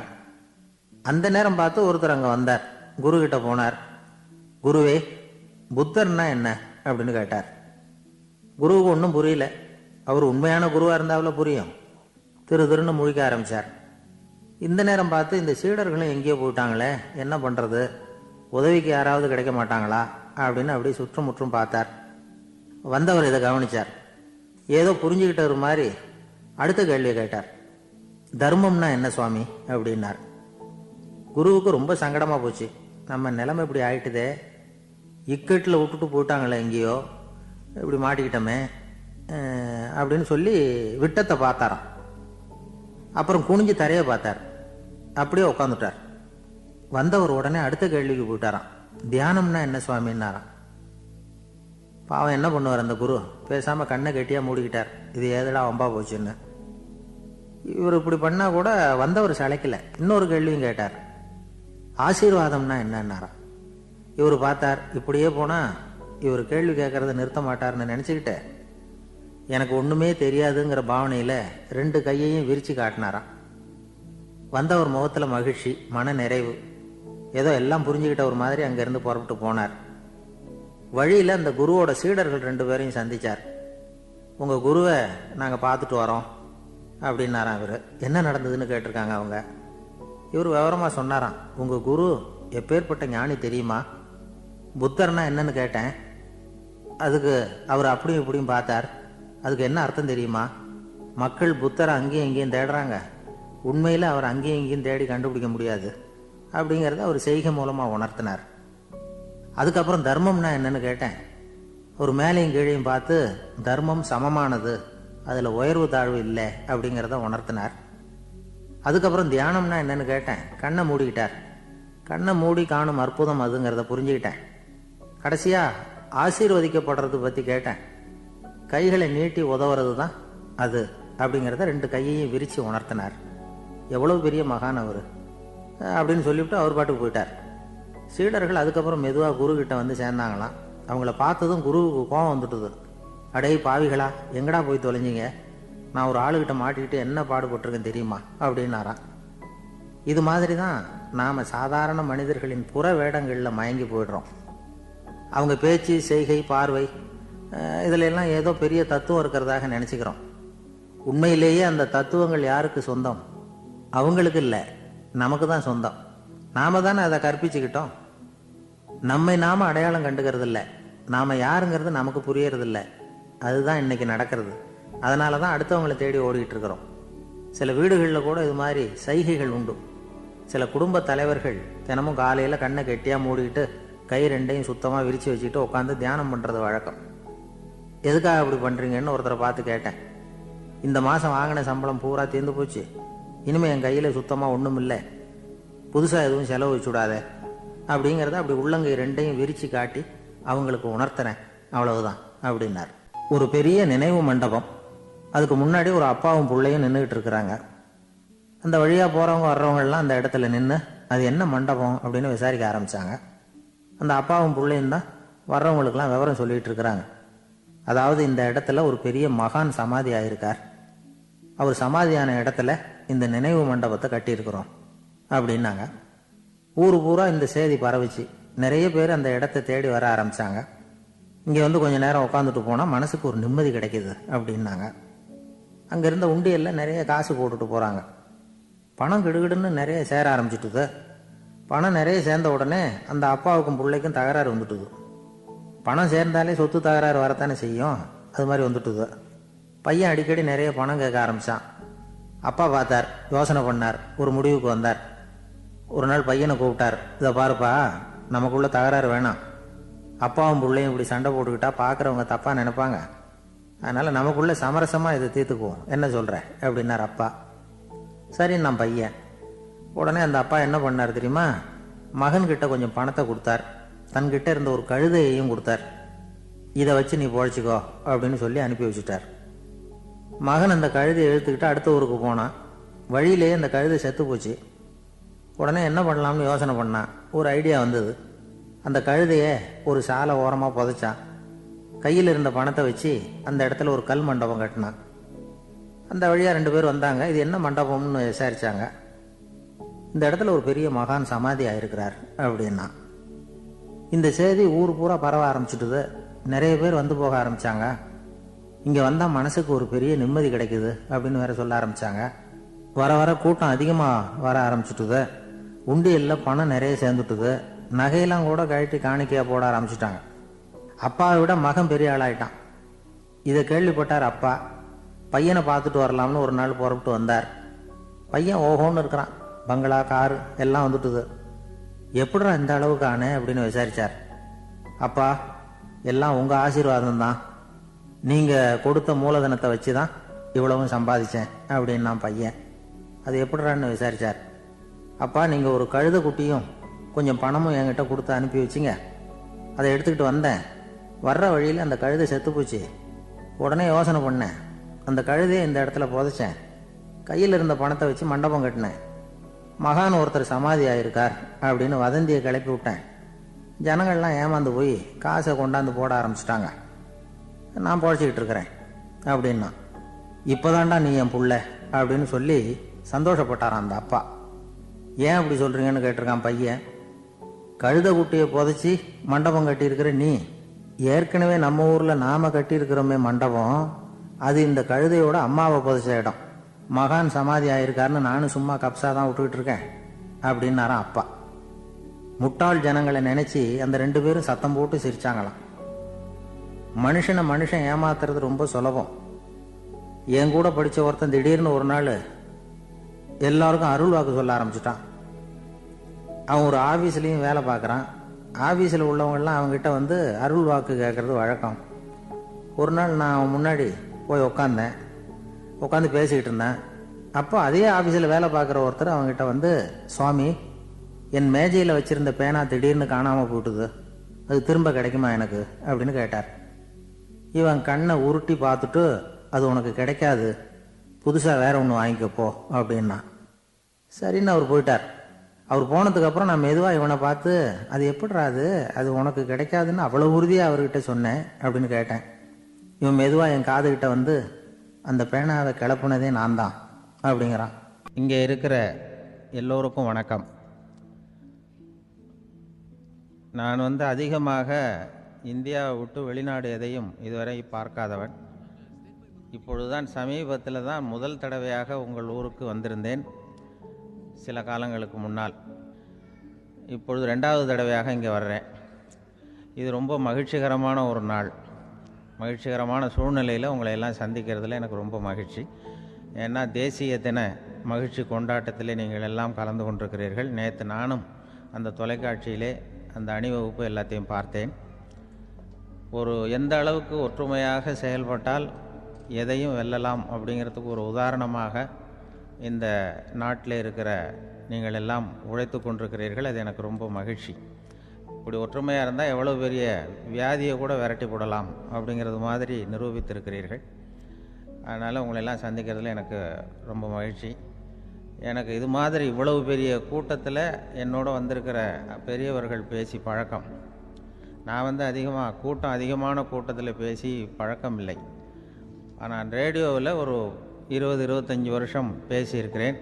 அந்த நேரம் பார்த்து ஒருத்தர் அங்க வந்தார். குரு கிட்ட போனார். குருவே, புத்தர்னா என்ன அப்படின்னு கேட்டார். குருவுக்கு ஒன்றும் புரியல. அவர் உண்மையான குருவா இருந்தாவில் புரியும். திருன்னு முழிக்க ஆரம்பிச்சார். இந்த நேரம் பார்த்து இந்த சீடர்களும் எங்கேயோ போயிட்டாங்களே, என்ன பண்றது, உதவிக்கு யாராவது கிடைக்க மாட்டாங்களா அப்படின்னு அப்படியே சுற்றுமுற்றும் பார்த்தார். வந்தவர் இதை கவனிச்சார். ஏதோ புரிஞ்சுக்கிட்டவர் மாதிரி அடுத்த கேள்வியை கேட்டார். தர்மம்னா என்ன சுவாமி அப்படின்னார். குருவுக்கு ரொம்ப சங்கடமா போச்சு. நம்ம நிலைமை இப்படி ஆயிட்டுதே, இக்கட்டில் விட்டுட்டு போயிட்டாங்களே, எங்கேயோ இப்படி மாட்டிக்கிட்டோமே அப்படின்னு சொல்லி விட்டத்தை பார்த்தாராம். அப்புறம் குனிஞ்சு தரையை பார்த்தார். அப்படியே உட்காந்துட்டார். வந்தவர் உடனே அடுத்த கேள்விக்கு போயிட்டாராம். தியானம்னா என்ன சுவாமின்னாராம். பாவம் என்ன பண்ணுவார் அந்த குரு, பேசாம கண்ணை கெட்டியா மூடிக்கிட்டார். இது ஏதடா வம்பா போச்சுன்னு. இவர் இப்படி பண்ணா கூட வந்தவர் சளைக்கல. இன்னொரு கேள்வியும் கேட்டார். ஆசீர்வாதம்னா என்னன்னாராம். இவர் பார்த்தார். இப்படியே போனா இவர் கேள்வி கேட்கறத நிறுத்த மாட்டார்னு நினைச்சுக்கிட்டு எனக்கு ஒண்ணுமே தெரியாதுங்கிற பாவனையில 2 கையையும் விரிச்சு காட்டினாராம். வந்தவர் முகத்துல மகிழ்ச்சி, மன நிறைவு, ஏதோ எல்லாம் புரிஞ்சுக்கிட்ட ஒரு மாதிரி அங்கிருந்து புறப்பட்டு போனார். வழியில அந்த குருவோட சீடர்கள் 2 பேரையும் சந்திச்சார். உங்க குருவை நாங்க பார்த்துட்டு வரோம் அப்படின்னாராம். இவர் என்ன நடந்ததுன்னு கேட்டிருக்காங்க அவங்க. இவர் விவரமாக சொன்னாராம். உங்கள் குரு எப்பேற்பட்ட ஞானி தெரியுமா? புத்தர்னா என்னன்னு கேட்டேன். அதுக்கு அவர் அப்படியும் இப்படியும் பார்த்தார். அதுக்கு என்ன அர்த்தம் தெரியுமா? மக்கள் புத்தரை அங்கேயும் இங்கேயும் தேடுறாங்க, உண்மையில் அவர் அங்கேயும் இங்கேயும் தேடி கண்டுபிடிக்க முடியாது அப்படிங்கிறத அவர் செய்கை மூலமாக உணர்த்தினார். அதுக்கப்புறம் தர்மம்னா என்னன்னு கேட்டேன். ஒரு மேலையும் கீழையும் பார்த்து தர்மம் சமமானது, அதில் உயர்வு தாழ்வு இல்லை அப்படிங்கிறத உணர்த்தினார். அதுக்கப்புறம் தியானம்னா என்னன்னு கேட்டேன். கண்ணை மூடிக்கிட்டார். கண்ணை மூடி காணும் அற்புதம் அதுங்கிறத புரிஞ்சுக்கிட்டேன். கடைசியாக ஆசீர்வதிக்கப்படுறது பற்றி கேட்டேன். கைகளை நீட்டி உதவுறது தான் அது அப்படிங்கிறத 2 கையையும் விரித்து உணர்த்தினார். எவ்வளோ பெரிய மகான் அவர் அப்படின்னு சொல்லிவிட்டு அவர் பாட்டுக்கு போயிட்டார். சீடர்கள் அதுக்கப்புறம் மெதுவாக குருக்கிட்ட வந்து சேர்ந்தாங்களாம். அவங்கள பார்த்ததும் குருவுக்கு கோபம் வந்துட்டுது. அடே பாவிகளா, எங்கடா போய் தொலைஞ்சிங்க? நான் ஒரு ஆளுகிட்ட மாட்டிக்கிட்டு என்ன பாடுபட்டிருக்கேன் தெரியுமா அப்படின்னாராம். இது மாதிரி தான் நாம் சாதாரண மனிதர்களின் புற வேடங்களில் மயங்கி போயிடுறோம். அவங்க பேச்சு, செய்கை, பார்வை இதில் எல்லாம் ஏதோ பெரிய தத்துவம் இருக்கிறதாக நினச்சிக்கிறோம். உண்மையிலேயே அந்த தத்துவங்கள் யாருக்கு சொந்தம்? அவங்களுக்கு இல்லை, நமக்கு தான் சொந்தம். நாம தானே அதை கற்பிச்சுக்கிட்டோம். நம்மை நாம அடையாளம் கண்டுக்கிறது இல்லை, நாம் யாருங்கிறது நமக்கு புரியறதில்ல. அதுதான் இன்னைக்கு நடக்கிறது. அதனால தான் அடுத்தவங்களை தேடி ஓடிட்டு இருக்கிறோம். சில வீடுகளில் கூட இது மாதிரி சைகைகள் உண்டு. சில குடும்ப தலைவர்கள் தினமும் காலையில் கண்ணை கெட்டியாக மூடிக்கிட்டு கை 2யும் சுத்தமாக விரித்து வச்சுக்கிட்டு உட்காந்து தியானம் பண்ணுறது வழக்கம். எதுக்காக அப்படி பண்ணுறீங்கன்னு ஒருத்தரை பார்த்து கேட்டேன். இந்த மாதம் வாங்கின சம்பளம் பூரா தீர்ந்து போச்சு, இனிமேல் என் கையில் சுத்தமாக ஒன்றும் இல்லை, புதுசாக எதுவும் செலவு வச்சுடாத அப்படிங்கிறத அப்படி உள்ளங்கை 2யும் விரித்து காட்டி அவங்களுக்கு உணர்த்துறேன், அவ்வளவுதான் அப்படின்னார். ஒரு பெரிய நினைவு மண்டபம். அதுக்கு முன்னாடி ஒரு அப்பாவும் பிள்ளையும் நின்றுக்கிட்டு இருக்கிறாங்க. அந்த வழியாக போகிறவங்க வர்றவங்கெல்லாம் அந்த இடத்துல நின்று அது என்ன மண்டபம் அப்படின்னு விசாரிக்க ஆரம்பித்தாங்க. அந்த அப்பாவும் பிள்ளையும் தான் வர்றவங்களுக்கெல்லாம் விவரம் சொல்லிகிட்டு இருக்கிறாங்க. அதாவது இந்த இடத்துல ஒரு பெரிய மகான் சமாதி ஆயிருக்கார், அவர் சமாதியான இடத்துல இந்த நினைவு மண்டபத்தை கட்டியிருக்கிறோம் அப்படின்னாங்க. ஊர் பூரா இந்த செய்தி பரவிச்சு. நிறைய பேர் அந்த இடத்த தேடி வர ஆரம்பித்தாங்க. இங்கே வந்து கொஞ்சம் நேரம் உட்காந்துட்டு போனால் மனசுக்கு ஒரு நிம்மதி கிடைக்கிது அப்படின்னாங்க. அங்கே இருந்த உண்டியலில் நிறைய காசு போட்டுட்டு போகிறாங்க. பணம் கிடுகிடுன்னு நிறைய சேர ஆரம்பிச்சுட்டுது. பணம் நிறைய சேர்ந்த உடனே அந்த அப்பாவுக்கும் பிள்ளைக்கும் தகராறு வந்துட்டுது. பணம் சேர்ந்தாலே சொத்து தகராறு வரத்தானே செய்யும், அது மாதிரி வந்துட்டுது. பையன் அடிக்கடி நிறைய பணம் கேட்க ஆரம்பித்தான். அப்பா பார்த்தார், யோசனை பண்ணார், ஒரு முடிவுக்கு வந்தார். ஒரு நாள் பையனை கூப்பிட்டார். இதை பாருப்பா, நமக்குள்ள தகராறு வேணாம். அப்பாவும் பிள்ளையும் இப்படி சண்டை போட்டுக்கிட்டா பார்க்குறவங்க தப்பாக நினைப்பாங்க. அதனால் நமக்குள்ள சமரசமாக இதை தீர்த்துக்குவோம், என்ன சொல்கிற அப்படின்னார் அப்பா. சரி நான் பையன். உடனே அந்த அப்பா என்ன பண்ணார் தெரியுமா? மகன்கிட்ட கொஞ்சம் பணத்தை கொடுத்தார். தன்கிட்ட இருந்த ஒரு கழுதையையும் கொடுத்தார். இதை வச்சு நீ பொழைச்சிக்கோ அப்படின்னு சொல்லி அனுப்பி வச்சுட்டார். மகன் அந்த கழுதையை இழுத்துக்கிட்டு அடுத்த ஊருக்கு போனான். வழியிலேயே அந்த கழுதை செத்து போச்சு. உடனே என்ன பண்ணலாம்னு யோசனை பண்ணான். ஒரு ஐடியா வந்தது. அந்த கழுதையை ஒரு சாலை ஓரமாக புதைச்சான். கையில் இருந்த பணத்தை வச்சு அந்த இடத்துல ஒரு கல் மண்டபம் கட்டினான். அந்த வழியாக 2 பேர் வந்தாங்க. இது என்ன மண்டபம்னு விசாரித்தாங்க. இந்த இடத்துல ஒரு பெரிய மகான் சமாதி ஆயிருக்கிறார் அப்படின்னா. இந்த செய்தி ஊர் பூரா பரவ ஆரம்பிச்சுட்டுது. நிறைய பேர் வந்து போக ஆரம்பித்தாங்க. இங்கே வந்தால் மனசுக்கு ஒரு பெரிய நிம்மதி கிடைக்குது அப்படின்னு வேற சொல்ல ஆரம்பித்தாங்க. வர வர கூட்டம் அதிகமாக வர ஆரம்பிச்சுட்டுது. உண்டியலில் பணம் நிறைய சேர்ந்துட்டுது. நகையெல்லாம் கூட கழட்டி காணிக்கையாக போட ஆரம்பிச்சுட்டாங்க. அப்பாவை விட மகன் பெரிய ஆளாயிட்டான். இதை கேள்விப்பட்டார் அப்பா. பையனை பார்த்துட்டு வரலாம்னு ஒரு நாள் புறப்பட்டு வந்தார். பையன் ஓஹோன்னு இருக்கிறான். பங்களா, காரு எல்லாம் வந்துட்டுது. எப்படிடா இந்த அளவுக்கு ஆனே அப்படின்னு விசாரித்தார். அப்பா, எல்லாம் உங்கள் ஆசீர்வாதம் தான். நீங்கள் கொடுத்த மூலதனத்தை வச்சு தான் இவ்வளவும் சம்பாதிச்சேன் அப்படின்னு நான் பையன். அது எப்படிறான்னு விசாரித்தார். அப்பா, நீங்கள் ஒரு கழுதை குட்டியும் கொஞ்சம் பணமும் என்கிட்ட கொடுத்து அனுப்பி வச்சிங்க. அதை எடுத்துக்கிட்டு வந்தேன். வர்ற வழியில் அந்த கழுதை செத்து போச்சு. உடனே யோசனை பண்ணேன். அந்த கழுதையை இந்த இடத்துல புதைச்சேன். கையில் இருந்த பணத்தை வச்சு மண்டபம் கட்டினேன். மகான் ஒருத்தர் சமாதி ஆயிருக்கார் அப்படின்னு வதந்தியை கிளப்பி விட்டேன். ஜனங்கள்லாம் ஏமாந்து போய் காசை கொண்டாந்து போட ஆரம்பிச்சிட்டாங்க. நான் பொழைச்சிக்கிட்டு இருக்கிறேன் அப்படின்னா. இப்போதான்டா நீ என் புள்ள அப்படின்னு சொல்லி சந்தோஷப்பட்டாரான் அந்த அப்பா. ஏன் அப்படி சொல்கிறீங்கன்னு கேட்டிருக்கான் பையன். கழுதை குட்டியை புதைச்சி மண்டபம் கட்டியிருக்கிற நீ, ஏற்கனவே நம்ம ஊரில் நாம் கட்டியிருக்கிறோமே மண்டபம், அது இந்த கழுதையோட அம்மாவை புதைச்ச இடம். மகான் சமாதி ஆயிருக்காருன்னு நானும் சும்மா கப்ஸா தான் விட்டுக்கிட்டு இருக்கேன் அப்படின்னாராம் அப்பா. முட்டாள் ஜனங்களை நினைச்சு அந்த 2 பேரும் சத்தம் போட்டு சிரிச்சாங்களாம். மனுஷனை மனுஷன் ஏமாத்துறது ரொம்ப சுலபம். என் கூட படிச்ச ஒருத்தன் திடீர்னு ஒரு நாள் எல்லாருக்கும் அருள் வாக்கு சொல்ல ஆரம்பிச்சுட்டான். அவன் ஒரு ஆபீஸ்லயும் வேலை பார்க்கறான். ஆபீஸில் உள்ளவங்கெல்லாம் அவங்ககிட்ட வந்து அருள் வாக்கு கேட்கறது வழக்கம். ஒரு நாள் நான் அவன் முன்னாடி போய் உட்காந்து பேசிக்கிட்டு இருந்தேன். அப்போ அதே ஆபீஸில் வேலை பார்க்குற ஒருத்தர் அவங்ககிட்ட வந்து, சுவாமி, என் மேஜையில் வச்சிருந்த பேனா திடீர்னு காணாமல் போயிட்டுது, அது திரும்ப கிடைக்குமா எனக்கு அப்படின்னு கேட்டார். இவன் கண்ணை உருட்டி பார்த்துட்டு, அது உனக்கு கிடைக்காது, புதுசாக வேற ஒன்று வாங்கிக்கப்போ அப்படின்னா. சரின்னு அவர் போயிட்டார். அவர் போனதுக்கப்புறம் நான் மெதுவாக இவனை பார்த்து, அது எப்படிடா அது உனக்கு கிடைக்காதுன்னு அவ்வளோ உறுதியாக அவர்கிட்ட சொன்னேன் அப்படின்னு கேட்டேன். இவன் மெதுவாக என் காதுகிட்ட வந்து, அந்த பேனாவை கிளப்புனதே நான் தான் அப்படிங்கிறான். இங்கே இருக்கிற எல்லோருக்கும் வணக்கம். நான் வந்து அதிகமாக இந்தியாவை விட்டு வெளிநாடு எதையும் இதுவரை பார்க்காதவன். இப்பொழுதுதான் சமீபத்தில் தான் முதல் தடவையாக உங்கள் ஊருக்கு வந்திருந்தேன், சில காலங்களுக்கு முன்னால். இப்பொழுது 2வது தடவையாக இங்கே வர்றேன். இது ரொம்ப மகிழ்ச்சிகரமான ஒரு நாள். மகிழ்ச்சிகரமான சூழ்நிலையில் உங்களை எல்லாம் சந்திக்கிறதுல எனக்கு ரொம்ப மகிழ்ச்சி. ஏன்னா தேசிய தின மகிழ்ச்சி கொண்டாட்டத்திலே நீங்கள் எல்லாம் கலந்து கொண்டிருக்கிறீர்கள். நேற்று நானும் அந்த தொலைக்காட்சியிலே அந்த அணிவகுப்பு எல்லாத்தையும் பார்த்தேன். எந்த அளவுக்கு ஒற்றுமையாக செயல்பட்டால் எதையும் வெல்லலாம் அப்படிங்கிறதுக்கு ஒரு உதாரணமாக இந்த நாட்டில் இருக்கிற நீங்கள் எல்லாம் உழைத்து கொண்டிருக்கிறீர்கள். அது எனக்கு ரொம்ப மகிழ்ச்சி. இப்படி ஒற்றுமையாக இருந்தால் எவ்வளோ பெரிய வியாதியை கூட விரட்டி போடலாம் அப்படிங்கிறது மாதிரி நிரூபித்திருக்கிறீர்கள். அதனால் உங்களெல்லாம் சந்திக்கிறதுல எனக்கு ரொம்ப மகிழ்ச்சி. எனக்கு இது மாதிரி இவ்வளவு பெரிய கூட்டத்தில் என்னோட வந்திருக்கிற பெரியவர்கள் பேசி பழக்கம். நான் வந்து அதிகமான கூட்டத்தில் பேசி பழக்கம் இல்லை. ஆனால் ரேடியோவில் ஒரு 20-25 வருஷம் பேசியிருக்கிறேன்.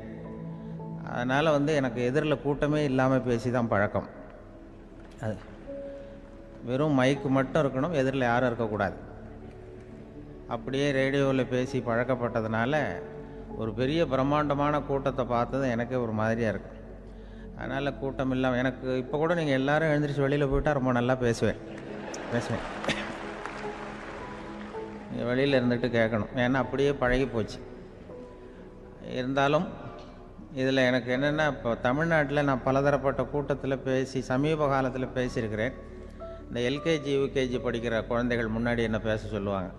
அதனால் வந்து எனக்கு எதிரில் கூட்டமே இல்லாமல் பேசி தான் பழக்கம். அது வெறும் மைக்கு மட்டும் இருக்கணும், எதிரில் யாரும் இருக்கக்கூடாது. அப்படியே ரேடியோவில் பேசி பழக்கப்பட்டதுனால ஒரு பெரிய பிரம்மாண்டமான கூட்டத்தை பார்த்தது எனக்கே ஒரு மாதிரியாக இருக்கும். அதனால் கூட்டம் இல்லாமல் எனக்கு இப்போ கூட நீங்கள் எல்லோரும் எழுந்திரிச்சு வெளியில் போயிட்டால் ரொம்ப நல்லா பேசுவேன். நீங்கள் வெளியில் இருந்துட்டு கேட்கணும், ஏன்னா அப்படியே பழகி போச்சு. இருந்தாலும் இதில் எனக்கு என்னென்னா, இப்போ தமிழ்நாட்டில் நான் பலதரப்பட்ட கூட்டத்தில் பேசி சமீப காலத்தில் பேசியிருக்கிறேன். இந்த எல்கேஜி யூகேஜி படிக்கிற குழந்தைகள் முன்னாடி என்ன பேச சொல்லுவாங்க,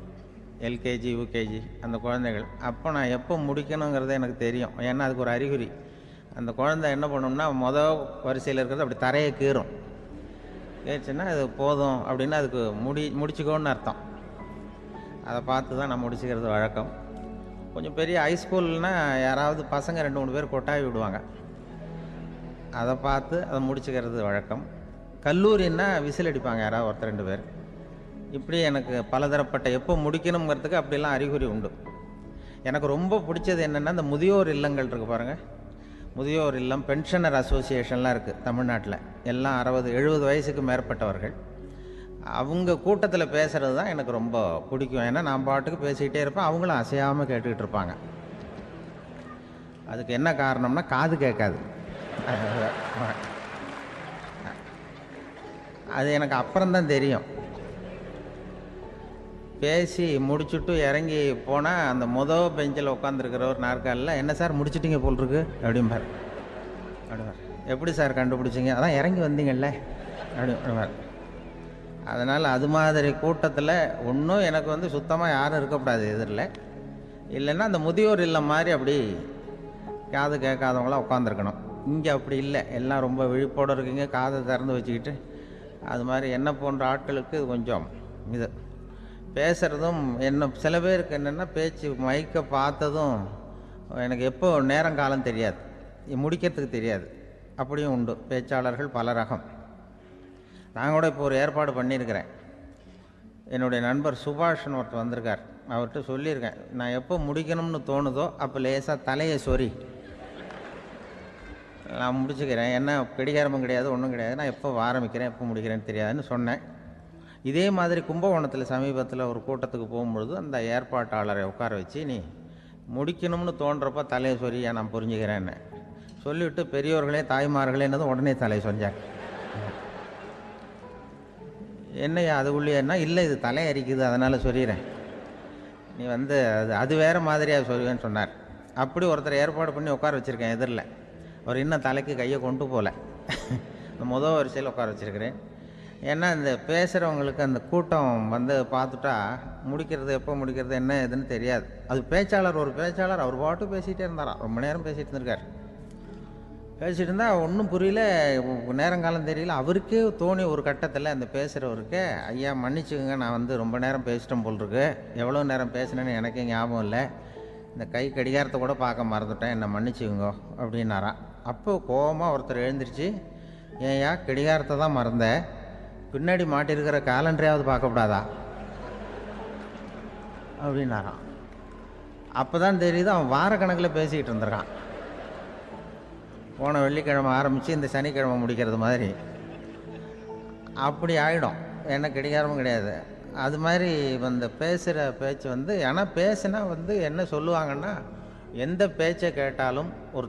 எல்கேஜி யூகேஜி அந்த குழந்தைகள். அப்போ நான் எப்போ முடிக்கணுங்கிறது எனக்கு தெரியும். ஏன்னா அதுக்கு ஒரு அறிகுறி. அந்த குழந்தை என்ன பண்ணணும்னா மொதல் வரிசையில் இருக்கிறது அப்படி தரையை கீறும். கேச்சுன்னா அது போதும் அப்படின்னு அதுக்கு முடிச்சுக்கோன்னு அர்த்தம். அதை பார்த்து தான் நான் முடிச்சுக்கிறது வழக்கம். கொஞ்சம் பெரிய ஹைஸ்கூல்னால் யாராவது பசங்க 2-3 பேர் கொட்டாவி விடுவாங்க, அதை பார்த்து அதை முடிச்சுக்கிறது வழக்கம். கல்லூரின்னா விசில் அடிப்பாங்க யாராவது 1-2 பேர். இப்படி எனக்கு பலதரப்பட்ட எப்போ முடிக்கணுங்கிறதுக்கு அப்படிலாம் அறிகுறி உண்டு. எனக்கு ரொம்ப பிடிச்சது என்னென்னா, இந்த முதியோர் இல்லங்கள் இருக்குது பாருங்கள். முதியோர் இல்லம், பென்ஷனர் அசோசியேஷன்லாம் இருக்குது தமிழ்நாட்டில். எல்லாம் 60-70 வயசுக்கு மேற்பட்டவர்கள். அவங்க கூட்டத்தில் பேசுகிறது தான் எனக்கு ரொம்ப பிடிக்கும். ஏன்னா நான் பாட்டுக்கு பேசிக்கிட்டே இருப்பேன், அவங்களும் அசையாமல் கேட்டுக்கிட்டு இருப்பாங்க. அதுக்கு என்ன காரணம்னா, காது கேட்காது. அது எனக்கு அப்புறம்தான் தெரியும். பேசி முடிச்சுட்டு இறங்கி போனால் அந்த மொதல் பெஞ்சில் உட்காந்துருக்கிற ஒரு நாற்காலில், என்ன சார் முடிச்சிட்டிங்க போல் இருக்கு அப்படிம்பார். எப்படி சார் கண்டுபிடிச்சிங்க? அதான் இறங்கி வந்தீங்கல்ல அப்படிம்பார். அதனால் அது மாதிரி கூட்டத்தில் ஒன்றும் எனக்கு வந்து சுத்தமாக யாரும் இருக்கக்கூடாது எதிரில். இல்லைன்னா அந்த முதியோர் இல்லம் மாதிரி அப்படி காது கேட்காதவங்களாம் உட்காந்துருக்கணும். இங்கே அப்படி இல்லை, எல்லாம் ரொம்ப விழிப்போடு இருக்குங்க, காதை திறந்து வச்சுக்கிட்டு. அது மாதிரி என்ன போன்ற ஆட்களுக்கு கொஞ்சம் இது பேசுகிறதும் என்ன, சில பேருக்கு என்னென்னா பேச்சு மைக்கை பார்த்ததும் எனக்கு எப்போ நேரங்காலம் தெரியாது, முடிக்கிறதுக்கு தெரியாது. அப்படியும் உண்டு பேச்சாளர்கள் பல ரகம். நான் கூட இப்போ ஒரு ஏற்பாடு பண்ணியிருக்கிறேன். என்னுடைய நண்பர் சுபாஷ்னு ஒருத்தர் வந்திருக்கார். அவர்கிட்ட சொல்லியிருக்கேன், நான் எப்போ முடிக்கணும்னு தோணுதோ அப்போ லேசாக தலையை சொறி நான் முடிச்சுக்கிறேன். என்ன கடிகாரமும் கிடையாது, ஒன்றும் கிடையாது. நான் எப்போ ஆரம்பிக்கிறேன் எப்போ முடிக்கிறேன்னு தெரியாதுன்னு சொன்னேன். இதே மாதிரி கும்பகோணத்தில் சமீபத்தில் ஒரு கூட்டத்துக்கு போகும்பொழுது அந்த ஏற்பாட்டாளரை உட்கார வச்சு, நீ முடிக்கணும்னு தோன்றப்ப தலையை சொரியா நான் புரிஞ்சுக்கிறேன்னு சொல்லிவிட்டு பெரியோர்களே தாய்மார்களேன்னதும் உடனே தலையை சொரிஞ்சாங்க. என்னையா அது உள்ளேன்னா, இல்லை இது தலை அரிக்குது அதனால் சொல்லிடுறேன், நீ அது வேறு மாதிரியாக சொல்லுவேன்னு சொன்னார். அப்படி ஒருத்தர் ஏற்பாடு பண்ணி உட்கார வச்சுருக்கேன் எதிரில். அவர் இன்னும் தலைக்கு கையை கொண்டு போகல, முதல் வரிசையில் உட்கார வச்சுருக்கிறேன். ஏன்னா இந்த பேசுகிறவங்களுக்கு அந்த கூட்டம் பார்த்துட்டா முடிக்கிறது எப்போ முடிக்கிறது என்ன ஏதுன்னு தெரியாது. அது பேச்சாளர், ஒரு பேச்சாளர் அவர் பாட்டு பேசிகிட்டே இருந்தாராம், ரொம்ப நேரம் பேசிகிட்டு இருந்திருக்கார். பேசிகிட்டு இருந்தால் ஒன்றும் புரியல, நேரங்காலம் தெரியல. அவருக்கே தோணி ஒரு கட்டத்தில் அந்த பேசுகிறவருக்கு, ஐயா மன்னிச்சுக்கோங்க, நான் ரொம்ப நேரம் பேசிட்டேன் போல் இருக்கு, எவ்வளோ நேரம் பேசினேன்னு எனக்கே ஞாபகம் இல்லை, இந்த கை கடிகாரத்தை கூட பார்க்க மறந்துட்டேன், என்னை மன்னிச்சுக்கோங்க அப்படின்னாராம். அப்போ கோபமாக ஒருத்தர் எழுந்திரிச்சு, ஏன்யா கடிகாரத்தை தான் மறந்தேன், பின்னாடி மாட்டிருக்கிற காலண்டரையாவது பார்க்கக்கூடாதா அப்படின்னாராம். அப்போ தான் தெரியுது அவன் வாரக்கணக்கில் பேசிக்கிட்டு இருந்திருக்கான். போன வெள்ளிக்கிழமை ஆரம்பித்து இந்த சனிக்கிழமை முடிக்கிறது மாதிரி அப்படி ஆகிடும். ஏன்னா கடிகாரமும் கிடையாது. அது மாதிரி பேசுகிற பேச்சு ஆனால் பேசுனா என்ன சொல்லுவாங்கன்னா, எந்த பேச்சை கேட்டாலும் ஒரு